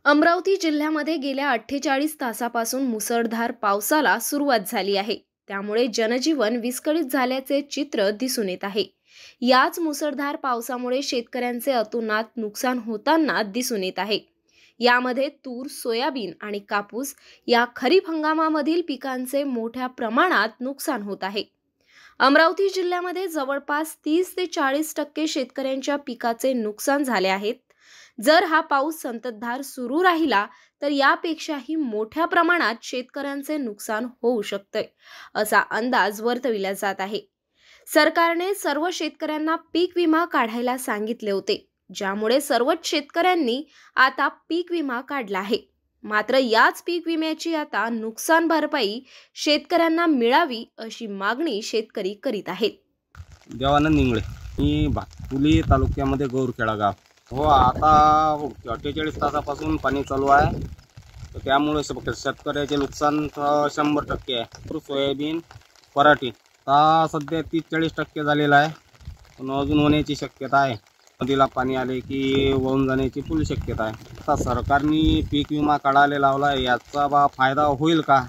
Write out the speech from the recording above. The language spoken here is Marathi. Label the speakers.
Speaker 1: अमरावती जिल्ह्यामध्ये गेल्या 48 तासापासून मुसळधार पावसाला सुरुवात झाली आहे। त्यामुळे जनजीवन विस्कळीत झाल्याचे चित्र दिसून येत आहे। याच मुसळधार पावसामुळे शेतकऱ्यांचे अतोनात नुकसान होताना दिसून येत आहे। यामध्ये तूर, सोयाबीन आणि कापूस या खरीप हंगामामधील पिकांचे मोठ्या प्रमाणात नुकसान होत आहे। अमरावती जिल्ह्यामध्ये जवळपास 30 ते 40% शेतकऱ्यांच्या पिकाचे नुकसान झाले आहेत। जर हा पाऊस संततधार सुरू राहिला तर यापेक्षाही मोठ्या प्रमाणात शेतकऱ्यांचे नुकसान होऊ शकते, असा अंदाज वर्तविला जात आहे। सरकारने सर्व शेतकऱ्यांना पीक विमा काढायला सांगितले होते, ज्यामुळे सर्वच शेतकऱ्यांनी आता पीक विमा काढला आहे। मात्र याच पीक विम्याची आता नुकसान भरपाई शेतकऱ्यांना मिळावी अशी मागणी शेतकरी करीत आहेत।
Speaker 2: देवानंद निंगळे, मी भातकुली तालुक्यामध्ये गौरखेडा गाव। हो, आता 48 तासापासून पाणी चालू आहे, तर त्यामुळे शेतकऱ्याचे नुकसान 100% आहे। सोयाबीन, पराठी सध्या 30-40% झालेला आहे, पण अजून होण्याची शक्यता आहे। नदीला पाणी आले की वाहून जाण्याची फुल शक्यता आहे। आता सरकारने पीक विमा काढायला लावला आहे, याचा फायदा होईल का